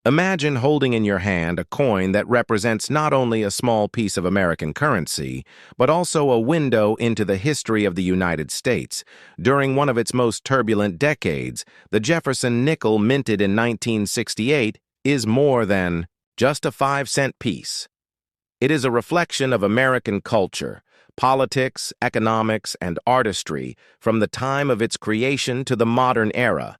Imagine holding in your hand a coin that represents not only a small piece of American currency, but also a window into the history of the United States. During one of its most turbulent decades, the Jefferson Nickel, minted in 1968, is more than just a 5-cent piece. It is a reflection of American culture, politics, economics, and artistry from the time of its creation to the modern era.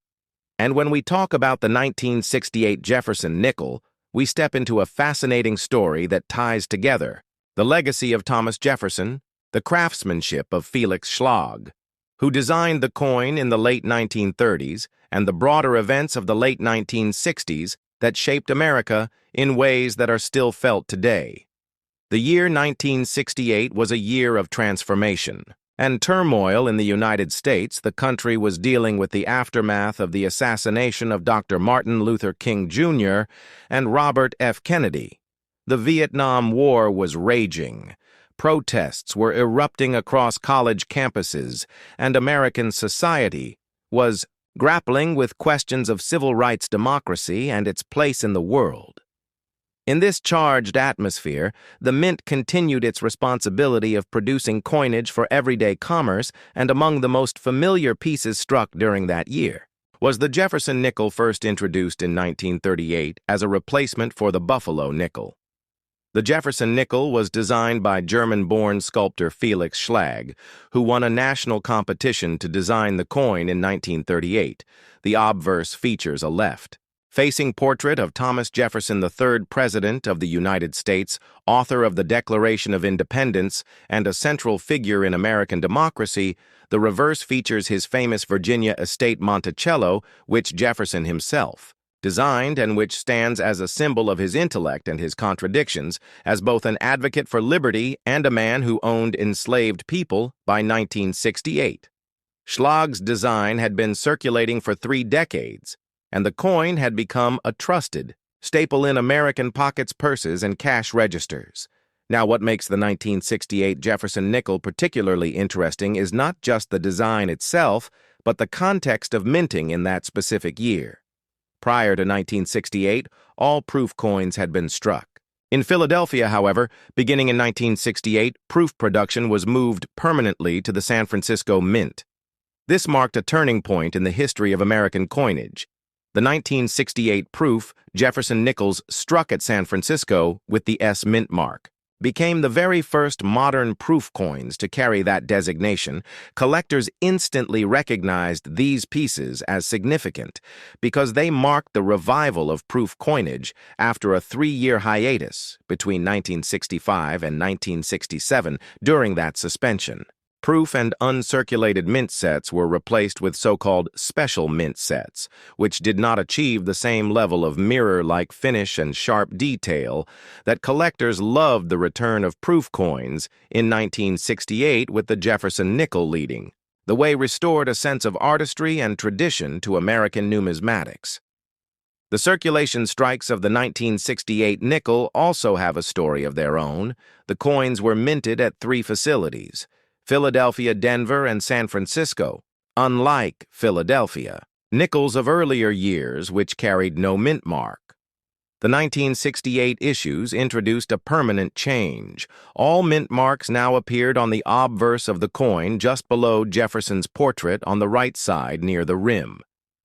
And when we talk about the 1968 Jefferson Nickel, we step into a fascinating story that ties together the legacy of Thomas Jefferson, the craftsmanship of Felix Schlag, who designed the coin in the late 1930s, and the broader events of the late 1960s that shaped America in ways that are still felt today. The year 1968 was a year of transformation and turmoil in the United States. The country was dealing with the aftermath of the assassination of Dr. Martin Luther King Jr. and Robert F. Kennedy. The Vietnam War was raging. Protests were erupting across college campuses, and American society was grappling with questions of civil rights, democracy, and its place in the world. In this charged atmosphere, the Mint continued its responsibility of producing coinage for everyday commerce, and among the most familiar pieces struck during that year was the Jefferson nickel, first introduced in 1938 as a replacement for the Buffalo nickel. The Jefferson nickel was designed by German-born sculptor Felix Schlag, who won a national competition to design the coin in 1938. The obverse features a left-facing portrait of Thomas Jefferson, the third President of the United States, author of the Declaration of Independence, and a central figure in American democracy. The reverse features his famous Virginia estate Monticello, which Jefferson himself designed and which stands as a symbol of his intellect and his contradictions, as both an advocate for liberty and a man who owned enslaved people by 1968. Schlag's design had been circulating for 3 decades, and the coin had become a trusted staple in American pockets, purses, and cash registers. Now, what makes the 1968 Jefferson nickel particularly interesting is not just the design itself, but the context of minting in that specific year. Prior to 1968, all proof coins had been struck. In Philadelphia, however, beginning in 1968, proof production was moved permanently to the San Francisco Mint. This marked a turning point in the history of American coinage. The 1968 proof, Jefferson nickels, struck at San Francisco with the S mint mark, became the very first modern proof coins to carry that designation. Collectors instantly recognized these pieces as significant because they marked the revival of proof coinage after a 3-year hiatus between 1965 and 1967. During that suspension, proof and uncirculated mint sets were replaced with so-called special mint sets, which did not achieve the same level of mirror-like finish and sharp detail that collectors loved. The return of proof coins in 1968, with the Jefferson nickel leading the way, restored a sense of artistry and tradition to American numismatics. The circulation strikes of the 1968 nickel also have a story of their own. The coins were minted at 3 facilities: Philadelphia, Denver, and San Francisco. Unlike Philadelphia nickels of earlier years, which carried no mint mark, the 1968 issues introduced a permanent change. All mint marks now appeared on the obverse of the coin, just below Jefferson's portrait on the right side near the rim.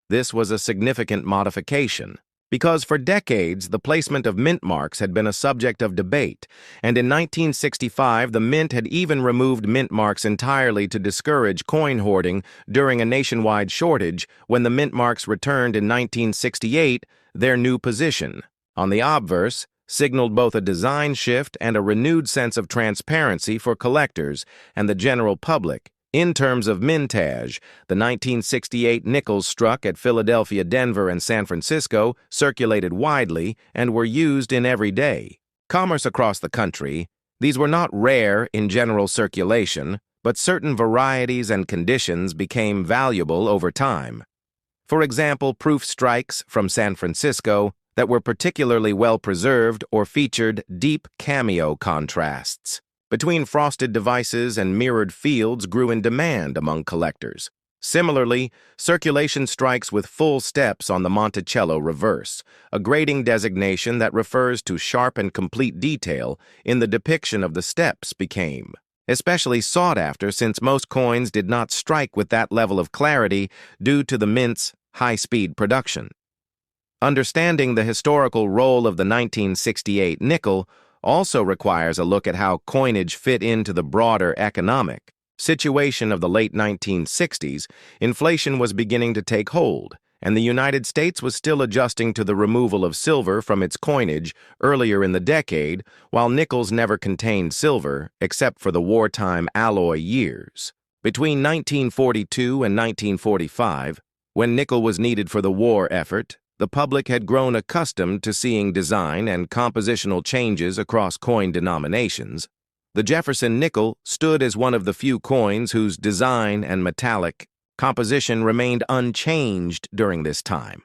This was a significant modification, because for decades the placement of mint marks had been a subject of debate, and in 1965 the Mint had even removed mint marks entirely to discourage coin hoarding during a nationwide shortage. When the mint marks returned in 1968, their new position on the obverse signaled both a design shift and a renewed sense of transparency for collectors and the general public. In terms of mintage, the 1968 nickels struck at Philadelphia, Denver, and San Francisco circulated widely and were used in everyday commerce across the country. These were not rare in general circulation, but certain varieties and conditions became valuable over time. For example, proof strikes from San Francisco that were particularly well preserved or featured deep cameo contrasts between frosted devices and mirrored fields grew in demand among collectors. Similarly, circulation strikes with full steps on the Monticello reverse, a grading designation that refers to sharp and complete detail in the depiction of the steps became especially sought after since most coins did not strike with that level of clarity due to the mint's high-speed production. Understanding the historical role of the 1968 nickel also requires a look at how coinage fit into the broader economic situation of the late 1960s. Inflation was beginning to take hold, and the United States was still adjusting to the removal of silver from its coinage earlier in the decade, while nickels never contained silver except for the wartime alloy years. Between 1942 and 1945, when nickel was needed for the war effort, the public had grown accustomed to seeing design and compositional changes across coin denominations. The Jefferson nickel stood as one of the few coins whose design and metallic composition remained unchanged during this time.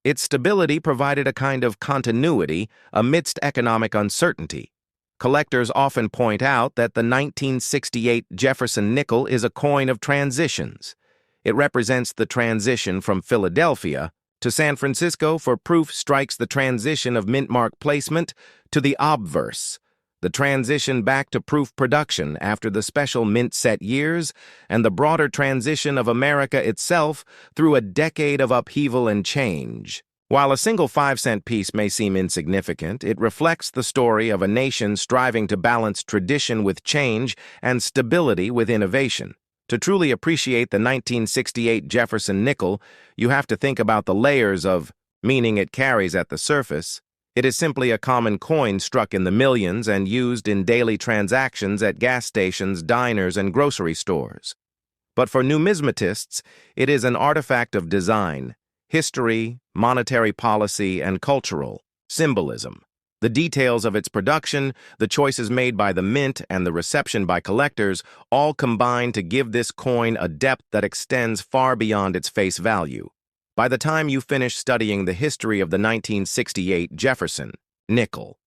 Its stability provided a kind of continuity amidst economic uncertainty. Collectors often point out that the 1968 Jefferson nickel is a coin of transitions. It represents the transition from Philadelphia to San Francisco, for proof strikes the transition of mint mark placement to the obverse, the transition back to proof production after the special mint set years, and the broader transition of America itself through a decade of upheaval and change. While a single 5-cent piece may seem insignificant, it reflects the story of a nation striving to balance tradition with change and stability with innovation. To truly appreciate the 1968 Jefferson nickel, you have to think about the layers of meaning it carries at the surface. It is simply a common coin struck in the millions and used in daily transactions at gas stations, diners, and grocery stores. But for numismatists, it is an artifact of design, history, monetary policy, and cultural symbolism. The details of its production, the choices made by the mint, and the reception by collectors all combine to give this coin a depth that extends far beyond its face value. By the time you finish studying the history of the 1968 Jefferson nickel,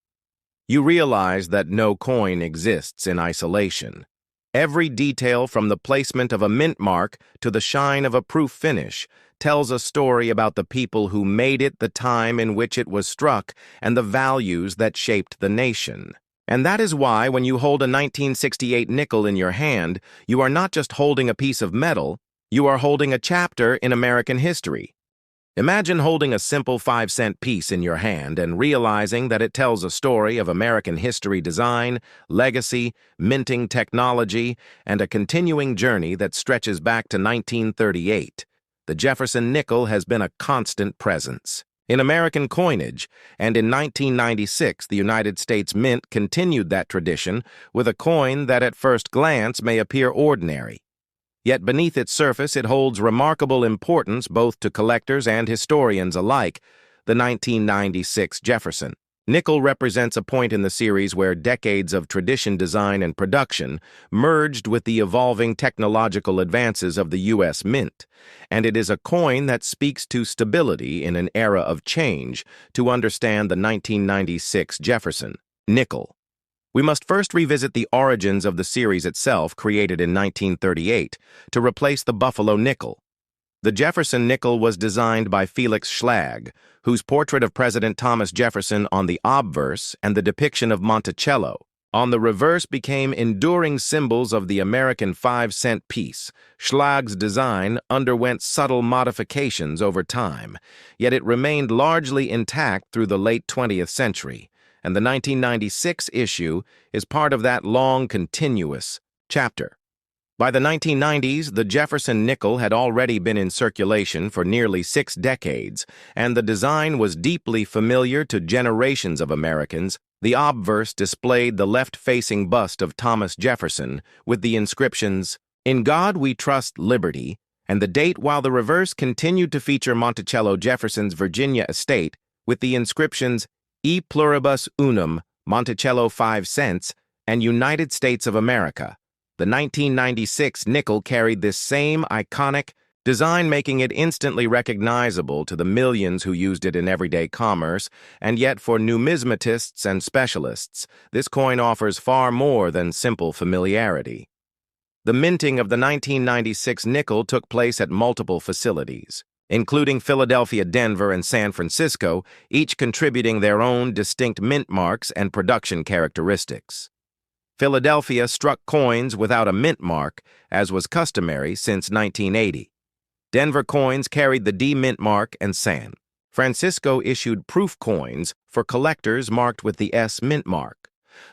you realize that no coin exists in isolation. Every detail, from the placement of a mint mark to the shine of a proof finish, tells a story about the people who made it, the time in which it was struck, and the values that shaped the nation. And that is why, when you hold a 1968 nickel in your hand, you are not just holding a piece of metal, you are holding a chapter in American history. Imagine holding a simple 5-cent piece in your hand and realizing that it tells a story of American history, design, legacy, minting technology, and a continuing journey that stretches back to 1938. The Jefferson nickel has been a constant presence in American coinage, and in 1996, the United States Mint continued that tradition with a coin that at first glance may appear ordinary. Yet beneath its surface, it holds remarkable importance both to collectors and historians alike. The 1996 Jefferson nickel represents a point in the series where decades of tradition, design, and production merged with the evolving technological advances of the U.S. Mint, and it is a coin that speaks to stability in an era of change. To understand the 1996 Jefferson nickel, we must first revisit the origins of the series itself, created in 1938 to replace the Buffalo nickel. The Jefferson nickel was designed by Felix Schlag, whose portrait of President Thomas Jefferson on the obverse and the depiction of Monticello on the reverse became enduring symbols of the American 5-cent piece. Schlag's design underwent subtle modifications over time, yet it remained largely intact through the late 20th century. And the 1996 issue is part of that long, continuous chapter. By the 1990s, the Jefferson nickel had already been in circulation for nearly 6 decades, and the design was deeply familiar to generations of Americans. The obverse displayed the left-facing bust of Thomas Jefferson with the inscriptions, "In God We Trust, Liberty," and the date, while the reverse continued to feature Monticello Jefferson's Virginia estate with the inscriptions, E pluribus unum, Monticello 5 cents, and United States of America. The 1996 nickel carried this same iconic design, making it instantly recognizable to the millions who used it in everyday commerce, and yet for numismatists and specialists, this coin offers far more than simple familiarity. The minting of the 1996 nickel took place at multiple facilities, including Philadelphia, Denver, and San Francisco, each contributing their own distinct mint marks and production characteristics. Philadelphia struck coins without a mint mark, as was customary since 1980. Denver coins carried the D mint mark, and San Francisco issued proof coins for collectors marked with the S mint mark.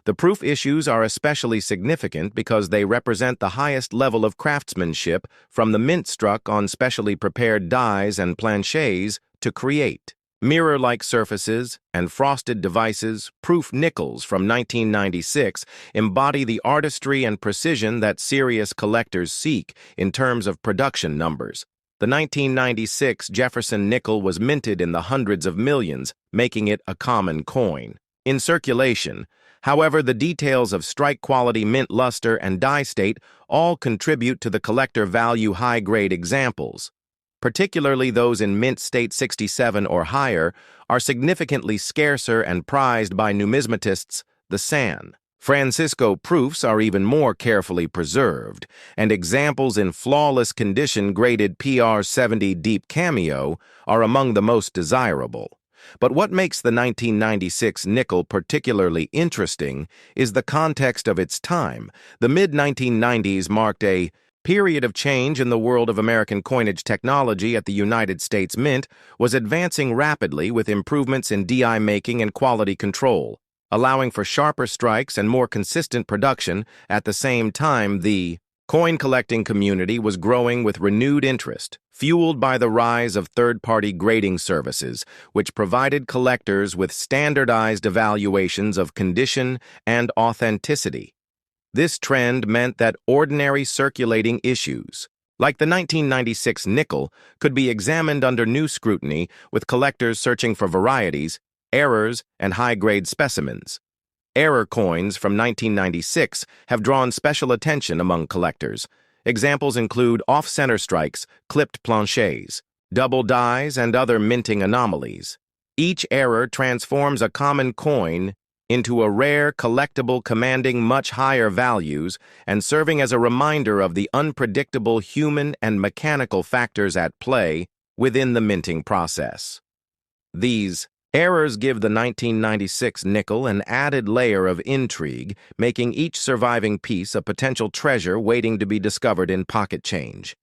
The proof issues are especially significant because they represent the highest level of craftsmanship from the mint struck on specially prepared dies and planchets to create mirror-like surfaces and frosted devices. Proof nickels from 1996 embody the artistry and precision that serious collectors seek in terms of production numbers. The 1996 Jefferson nickel was minted in the hundreds of millions, making it a common coin. In circulation, however, the details of strike-quality mint luster and die state all contribute to the collector value. High-grade examples, particularly those in mint state 67 or higher, are significantly scarcer and prized by numismatists. The San Francisco proofs are even more carefully preserved, and examples in flawless condition graded PR70 Deep Cameo are among the most desirable. But what makes the 1996 nickel particularly interesting is the context of its time. The mid-1990s marked a period of change in the world of American coinage technology. At the United States Mint was advancing rapidly with improvements in DI making and quality control, allowing for sharper strikes and more consistent production. At the same time, the coin collecting community was growing with renewed interest, fueled by the rise of third-party grading services, which provided collectors with standardized evaluations of condition and authenticity. This trend meant that ordinary circulating issues, like the 1996 nickel, could be examined under new scrutiny, with collectors searching for varieties, errors, and high-grade specimens. Error coins from 1996 have drawn special attention among collectors. Examples include off-center strikes, clipped planchets, double dies, and other minting anomalies. Each error transforms a common coin into a rare collectible commanding much higher values and serving as a reminder of the unpredictable human and mechanical factors at play within the minting process. These errors give the 1996 nickel an added layer of intrigue, making each surviving piece a potential treasure waiting to be discovered in pocket change.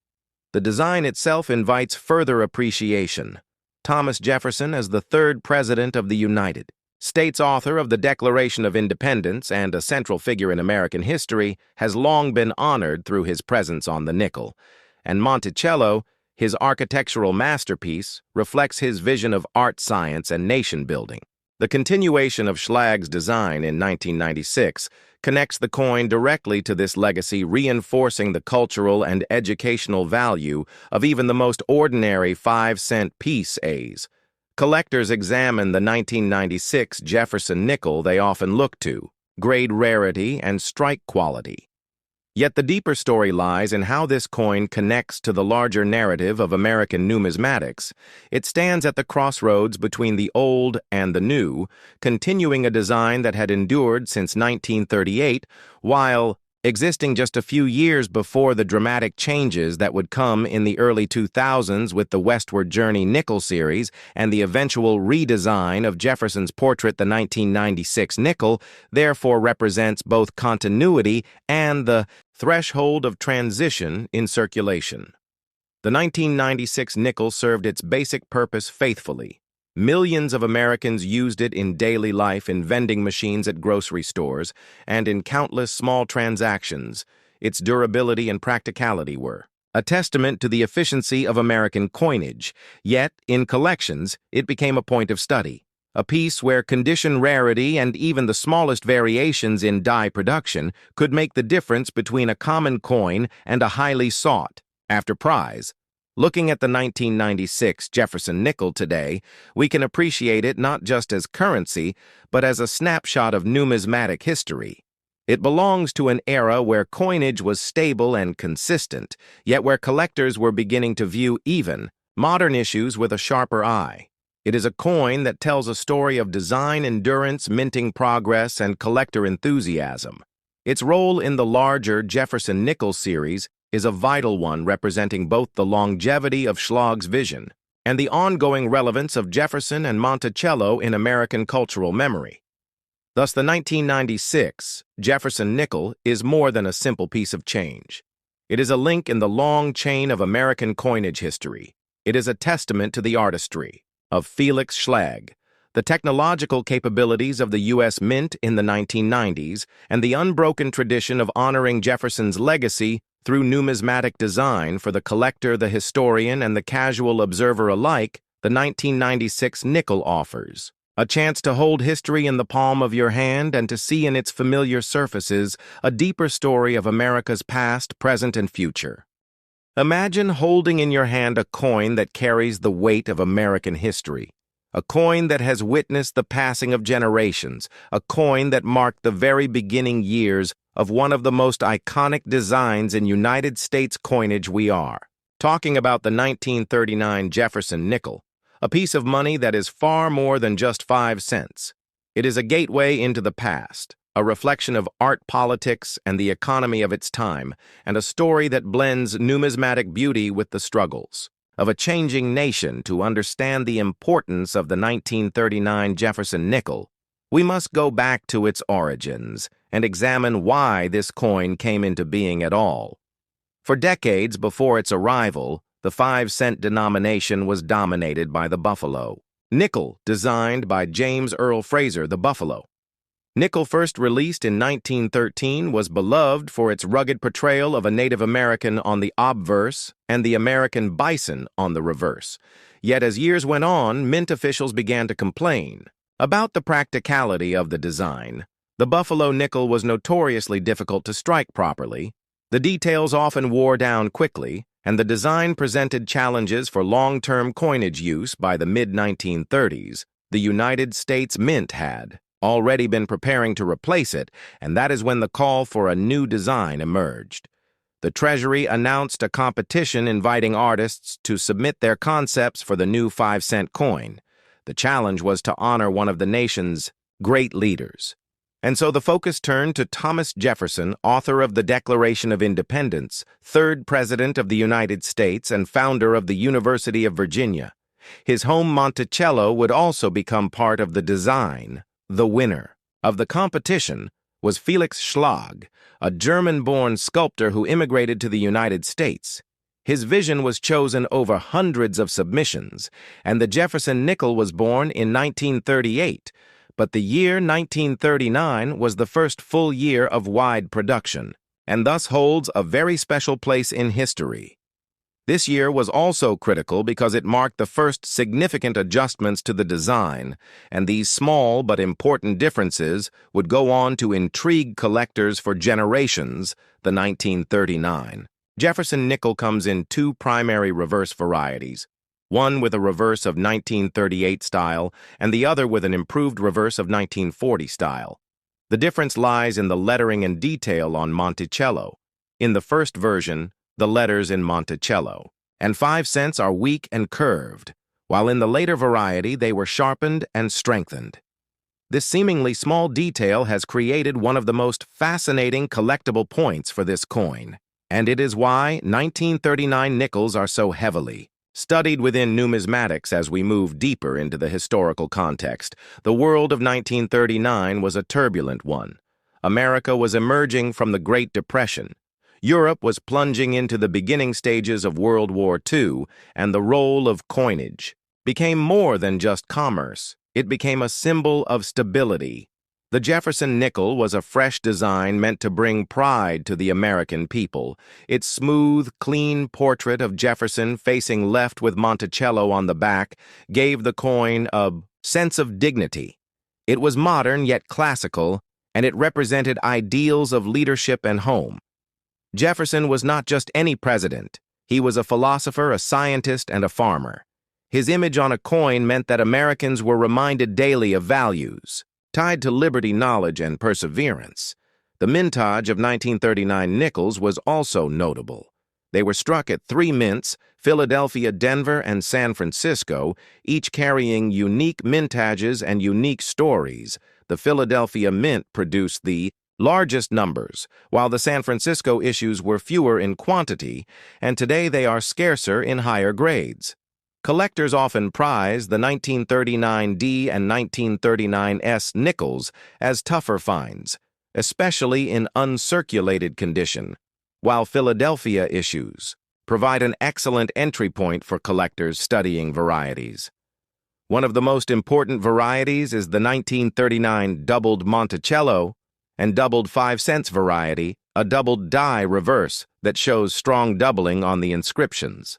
The design itself invites further appreciation. Thomas Jefferson, as the third President of the United States, author of the Declaration of Independence and a central figure in American history, has long been honored through his presence on the nickel, and Monticello, his architectural masterpiece, reflects his vision of art science and nation-building. The continuation of Schlag's design in 1996 connects the coin directly to this legacy, reinforcing the cultural and educational value of even the most ordinary 5-cent piece. As collectors examine the 1996 Jefferson nickel, they often look to grade rarity and strike quality. Yet the deeper story lies in how this coin connects to the larger narrative of American numismatics. It stands at the crossroads between the old and the new, continuing a design that had endured since 1938, while existing just a few years before the dramatic changes that would come in the early 2000s with the Westward Journey nickel series and the eventual redesign of Jefferson's portrait. The 1996 nickel therefore represents both continuity and the threshold of transition in circulation. The 1996 nickel served its basic purpose faithfully. Millions of Americans used it in daily life, in vending machines at grocery stores, and in countless small transactions. Its durability and practicality were a testament to the efficiency of American coinage. Yet, in collections, it became a point of study, a piece where condition, rarity, and even the smallest variations in die production could make the difference between a common coin and a highly sought-after prize. Looking at the 1996 Jefferson nickel today, we can appreciate it not just as currency, but as a snapshot of numismatic history. It belongs to an era where coinage was stable and consistent, yet where collectors were beginning to view even modern issues with a sharper eye. It is a coin that tells a story of design, endurance, minting progress, and collector enthusiasm. Its role in the larger Jefferson Nickel series is a vital one, representing both the longevity of Schlag's vision and the ongoing relevance of Jefferson and Monticello in American cultural memory. Thus, the 1996 Jefferson Nickel is more than a simple piece of change. It is a link in the long chain of American coinage history. It is a testament to the artistry of Felix Schlag, the technological capabilities of the U.S. Mint in the 1990s, and the unbroken tradition of honoring Jefferson's legacy through numismatic design for the collector, the historian, and the casual observer alike. The 1996 nickel offers a chance to hold history in the palm of your hand and to see in its familiar surfaces a deeper story of America's past, present, and future. Imagine holding in your hand a coin that carries the weight of American history, a coin that has witnessed the passing of generations, a coin that marked the very beginning years of one of the most iconic designs in United States coinage. We are talking about the 1939 Jefferson Nickel, a piece of money that is far more than just 5 cents. It is a gateway into the past, a reflection of art, politics, and the economy of its time, and a story that blends numismatic beauty with the struggles of a changing nation. To understand the importance of the 1939 Jefferson Nickel, we must go back to its origins and examine why this coin came into being at all. For decades before its arrival, the 5-cent denomination was dominated by the buffalo nickel, designed by James Earl Fraser, the buffalo. Nickel, first released in 1913, was beloved for its rugged portrayal of a Native American on the obverse and the American bison on the reverse. Yet as years went on, mint officials began to complain about the practicality of the design. The buffalo nickel was notoriously difficult to strike properly. The details often wore down quickly, and the design presented challenges for long-term coinage use. By the mid-1930s, the United States Mint had already been preparing to replace it, and that is when the call for a new design emerged. The Treasury announced a competition inviting artists to submit their concepts for the new 5-cent coin. The challenge was to honor one of the nation's great leaders. And so the focus turned to Thomas Jefferson, author of the Declaration of Independence, 3rd President of the United States, and founder of the University of Virginia. His home Monticello would also become part of the design. The winner of the competition was Felix Schlag, a German-born sculptor who immigrated to the United States. His vision was chosen over hundreds of submissions, and the Jefferson Nickel was born in 1938. But the year 1939 was the first full year of wide production, and thus holds a very special place in history. This year was also critical because it marked the first significant adjustments to the design, and these small but important differences would go on to intrigue collectors for generations. The 1939 Jefferson Nickel comes in 2 primary reverse varieties, one with a reverse of 1938 style and the other with an improved reverse of 1940 style. The difference lies in the lettering and detail on Monticello. In the first version, the letters in Monticello and 5 cents are weak and curved, while in the later variety they were sharpened and strengthened. This seemingly small detail has created one of the most fascinating collectible points for this coin, and it is why 1939 nickels are so heavily studied within numismatics. As we move deeper into the historical context, the world of 1939 was a turbulent one. America was emerging from the Great Depression. Europe was plunging into the beginning stages of World War II, and the role of coinage became more than just commerce. It became a symbol of stability. The Jefferson Nickel was a fresh design meant to bring pride to the American people. Its smooth, clean portrait of Jefferson facing left with Monticello on the back gave the coin a sense of dignity. It was modern yet classical, and it represented ideals of leadership and home. Jefferson was not just any president. He was a philosopher, a scientist, and a farmer. His image on a coin meant that Americans were reminded daily of values tied to liberty, knowledge, and perseverance. The mintage of 1939 nickels was also notable. They were struck at 3 mints, Philadelphia, Denver, and San Francisco, each carrying unique mintages and unique stories. The Philadelphia Mint produced the largest numbers, while the San Francisco issues were fewer in quantity, and today they are scarcer in higher grades. Collectors often prize the 1939D and 1939S nickels as tougher finds, especially in uncirculated condition, while Philadelphia issues provide an excellent entry point for collectors studying varieties. One of the most important varieties is the 1939 doubled Monticello and doubled 5-cents variety, a doubled die reverse that shows strong doubling on the inscriptions.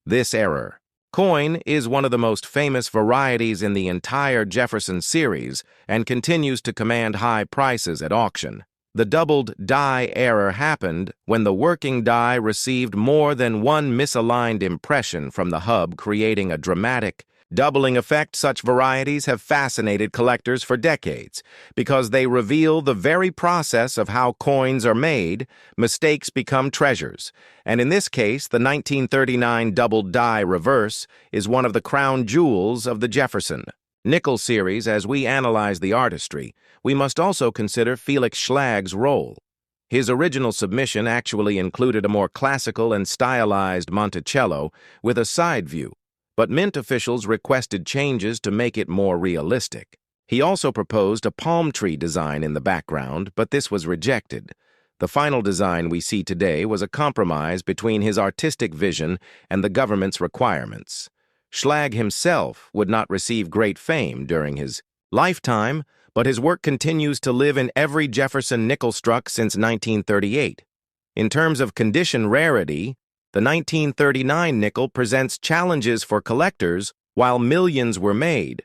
This error coin is one of the most famous varieties in the entire Jefferson series and continues to command high prices at auction. The doubled die error happened when the working die received more than one misaligned impression from the hub, creating a dramatic doubling effect. Such varieties have fascinated collectors for decades because they reveal the very process of how coins are made. Mistakes become treasures, and in this case, the 1939 double die reverse is one of the crown jewels of the Jefferson Nickel series. As we analyze the artistry, we must also consider Felix Schlag's role. His original submission actually included a more classical and stylized Monticello with a side view, but Mint officials requested changes to make it more realistic. He also proposed a palm tree design in the background, but this was rejected. The final design we see today was a compromise between his artistic vision and the government's requirements. Schlag himself would not receive great fame during his lifetime, but his work continues to live in every Jefferson nickel struck since 1938. In terms of condition rarity, the 1939 nickel presents challenges for collectors. While millions were made,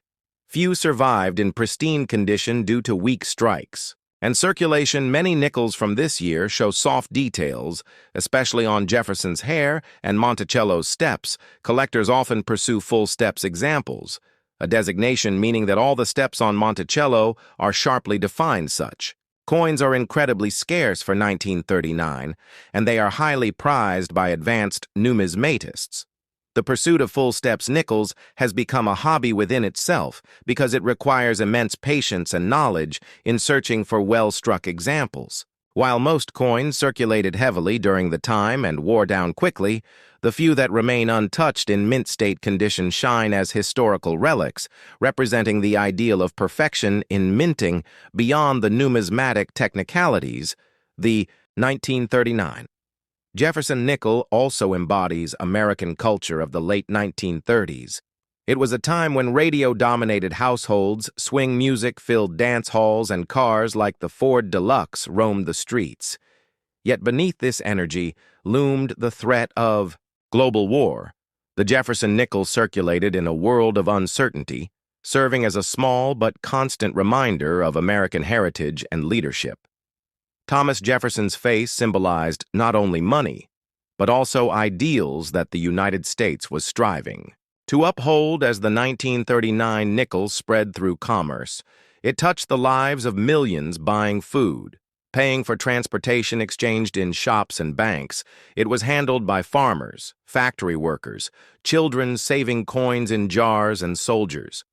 few survived in pristine condition due to weak strikes and circulation. Many nickels from this year show soft details, especially on Jefferson's hair and Monticello's steps. Collectors often pursue full steps examples, a designation meaning that all the steps on Monticello are sharply defined. Such coins are incredibly scarce for 1939, and they are highly prized by advanced numismatists. The pursuit of full steps nickels has become a hobby within itself because it requires immense patience and knowledge in searching for well-struck examples. While most coins circulated heavily during the time and wore down quickly, the few that remain untouched in mint state condition shine as historical relics, representing the ideal of perfection in minting beyond the numismatic technicalities. The 1939 Jefferson nickel also embodies American culture of the late 1930s. It was a time when radio-dominated households, swing music filled dance halls, and cars like the Ford Deluxe roamed the streets. Yet beneath this energy loomed the threat of global war. The Jefferson nickel circulated in a world of uncertainty, serving as a small but constant reminder of American heritage and leadership. Thomas Jefferson's face symbolized not only money, but also ideals that the United States was striving to uphold. As the 1939 nickel spread through commerce, it touched the lives of millions buying food, paying for transportation exchanged in shops and banks. It was handled by farmers, factory workers, children saving coins in jars, and soldiers.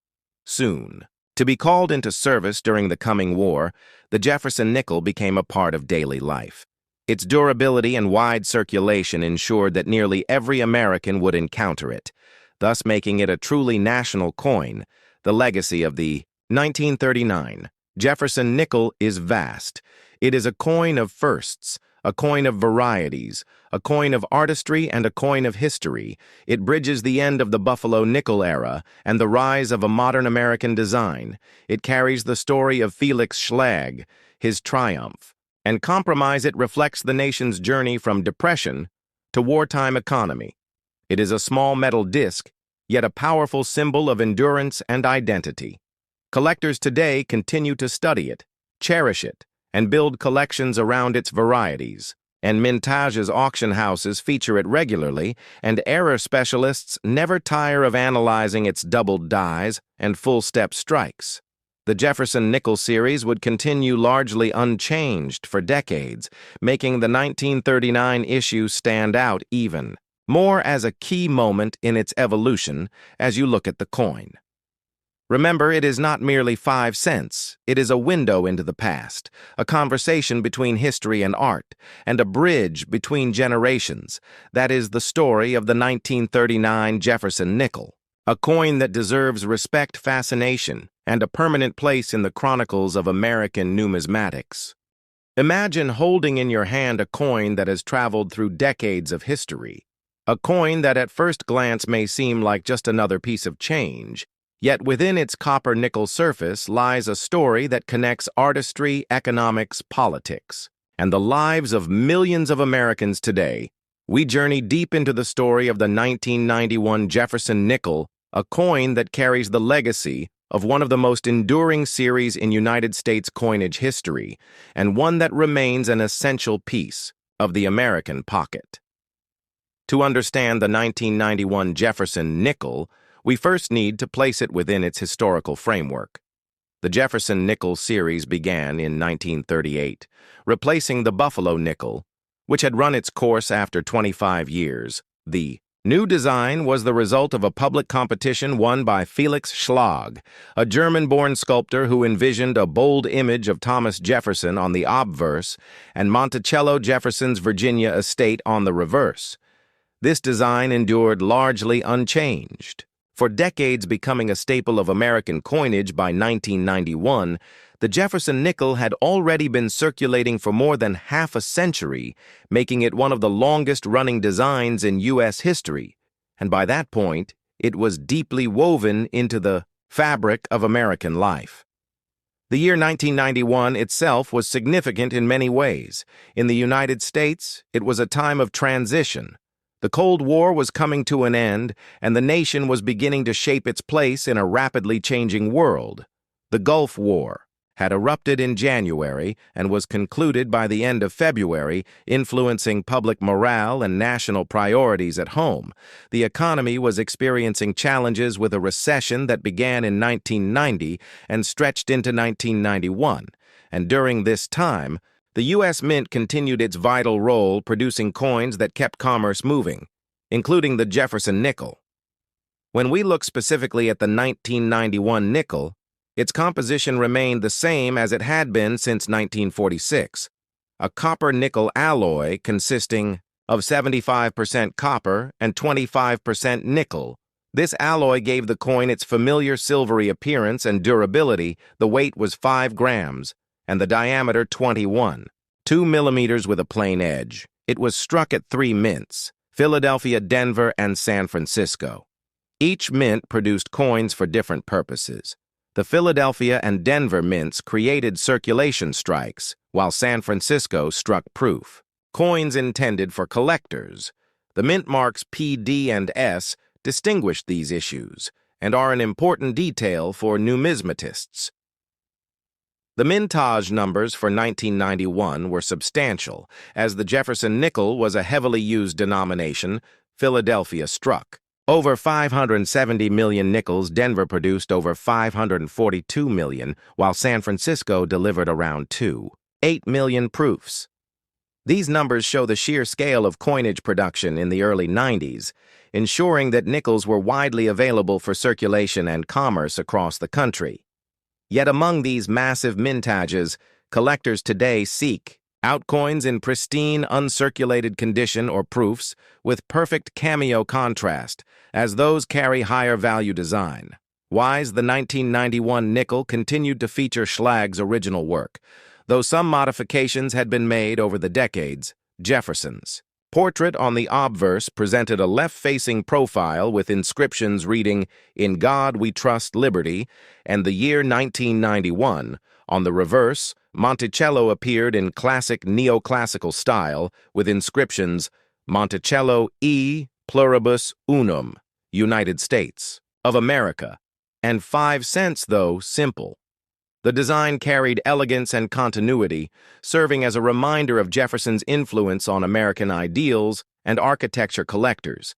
Soon, to be called into service during the coming war, the Jefferson nickel became a part of daily life. Its durability and wide circulation ensured that nearly every American would encounter it, thus making it a truly national coin. The legacy of the 1939 Jefferson nickel is vast. It is a coin of firsts, a coin of varieties, a coin of artistry, and a coin of history. It bridges the end of the Buffalo nickel era and the rise of a modern American design. It carries the story of Felix Schlag, his triumph, and compromise. It reflects the nation's journey from depression to wartime economy. It is a small metal disc, yet a powerful symbol of endurance and identity. Collectors today continue to study it, cherish it, and build collections around its varieties. And Mintage's auction houses feature it regularly, and error specialists never tire of analyzing its doubled dies and full-step strikes. The Jefferson Nickel series would continue largely unchanged for decades, making the 1939 issue stand out even more as a key moment in its evolution as you look at the coin. Remember, it is not merely 5 cents. It is a window into the past, a conversation between history and art, and a bridge between generations. That is the story of the 1939 Jefferson Nickel, a coin that deserves respect, fascination, and a permanent place in the chronicles of American numismatics. Imagine holding in your hand a coin that has traveled through decades of history, a coin that at first glance may seem like just another piece of change. Yet within its copper-nickel surface lies a story that connects artistry, economics, politics, and the lives of millions of Americans today. We journey deep into the story of the 1991 Jefferson Nickel, a coin that carries the legacy of one of the most enduring series in United States coinage history, and one that remains an essential piece of the American pocket. To understand the 1991 Jefferson Nickel, we first need to place it within its historical framework. The Jefferson Nickel series began in 1938, replacing the Buffalo nickel, which had run its course after 25 years. The new design was the result of a public competition won by Felix Schlag, a German-born sculptor who envisioned a bold image of Thomas Jefferson on the obverse and Monticello Jefferson's Virginia estate on the reverse. This design endured largely unchanged. For decades becoming a staple of American coinage, by 1991, the Jefferson nickel had already been circulating for more than half a century, making it one of the longest-running designs in U.S. history, and by that point, it was deeply woven into the fabric of American life. The year 1991 itself was significant in many ways. In the United States, it was a time of transition. The Cold War was coming to an end, and the nation was beginning to shape its place in a rapidly changing world. The Gulf War had erupted in January and was concluded by the end of February, influencing public morale and national priorities at home. The economy was experiencing challenges with a recession that began in 1990 and stretched into 1991, and during this time, the U.S. Mint continued its vital role, producing coins that kept commerce moving, including the Jefferson Nickel. When we look specifically at the 1991 nickel, its composition remained the same as it had been since 1946, a copper-nickel alloy consisting of 75% copper and 25% nickel. This alloy gave the coin its familiar silvery appearance and durability. The weight was 5 grams, and the diameter 2 millimeters with a plain edge. It was struck at 3 mints: Philadelphia, Denver, and San Francisco. Each mint produced coins for different purposes. The Philadelphia and Denver mints created circulation strikes, while San Francisco struck proof. Coins intended for collectors. The mint marks P, D, and S distinguished these issues and are an important detail for numismatists. The mintage numbers for 1991 were substantial, as the Jefferson nickel was a heavily used denomination. Philadelphia struck over 570 million nickels. Denver produced over 542 million, while San Francisco delivered around 2.8 million proofs. These numbers show the sheer scale of coinage production in the early 90s, ensuring that nickels were widely available for circulation and commerce across the country. Yet among these massive mintages, collectors today seek out coins in pristine, uncirculated condition or proofs with perfect cameo contrast, as those carry higher value design. Wise, the 1991 nickel continued to feature Schlag's original work, though some modifications had been made over the decades. Jefferson's portrait on the obverse presented a left-facing profile with inscriptions reading, "In God We Trust, Liberty," and the year 1991. On the reverse, Monticello appeared in classic neoclassical style with inscriptions, "Monticello e pluribus unum, United States of America," and 5 cents, though simple. The design carried elegance and continuity, serving as a reminder of Jefferson's influence on American ideals and architecture collectors.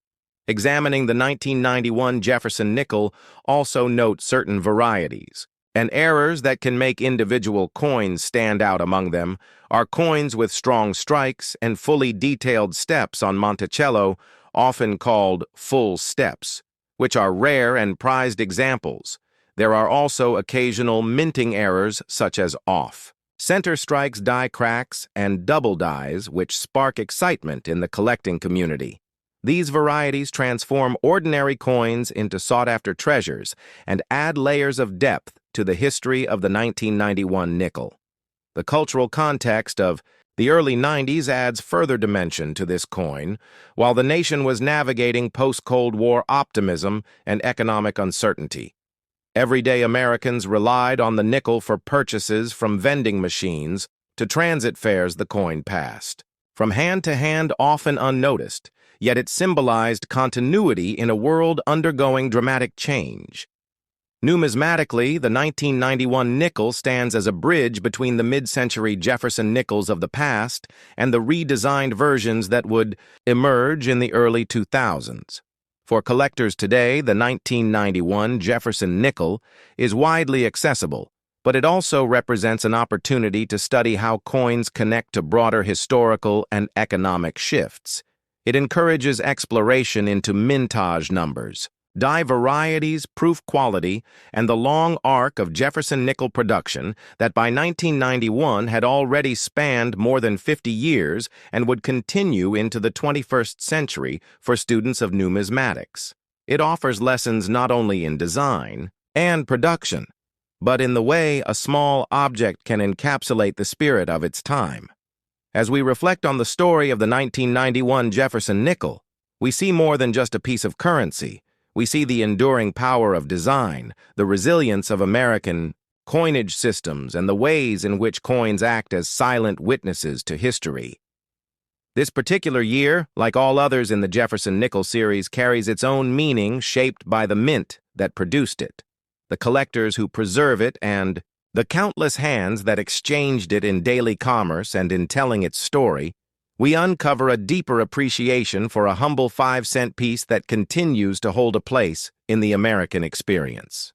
Examining the 1991 Jefferson nickel, also note certain varieties and errors that can make individual coins stand out. Among them are coins with strong strikes and fully detailed steps on Monticello, often called full steps, which are rare and prized examples. There are also occasional minting errors such as off. Center strikes, die cracks, and double dies, which spark excitement in the collecting community. These varieties transform ordinary coins into sought-after treasures and add layers of depth to the history of the 1991 nickel. The cultural context of the early 90s adds further dimension to this coin, while the nation was navigating post-Cold War optimism and economic uncertainty. Everyday Americans relied on the nickel for purchases from vending machines to transit fares the coin passed. From hand to hand, often unnoticed, yet it symbolized continuity in a world undergoing dramatic change. Numismatically, the 1991 nickel stands as a bridge between the mid-century Jefferson nickels of the past and the redesigned versions that would emerge in the early 2000s. For collectors today, the 1991 Jefferson nickel is widely accessible, but it also represents an opportunity to study how coins connect to broader historical and economic shifts. It encourages exploration into mintage numbers, die varieties, proof quality, and the long arc of Jefferson nickel production that by 1991 had already spanned more than 50 years and would continue into the 21st century for students of numismatics. It offers lessons not only in design and production, but in the way a small object can encapsulate the spirit of its time. As we reflect on the story of the 1991 Jefferson nickel, we see more than just a piece of currency. We see the enduring power of design, the resilience of American coinage systems, and the ways in which coins act as silent witnesses to history. This particular year, like all others in the Jefferson Nickel series, carries its own meaning shaped by the mint that produced it, the collectors who preserve it, and the countless hands that exchanged it in daily commerce and in telling its story. We uncover a deeper appreciation for a humble 5-cent piece that continues to hold a place in the American experience.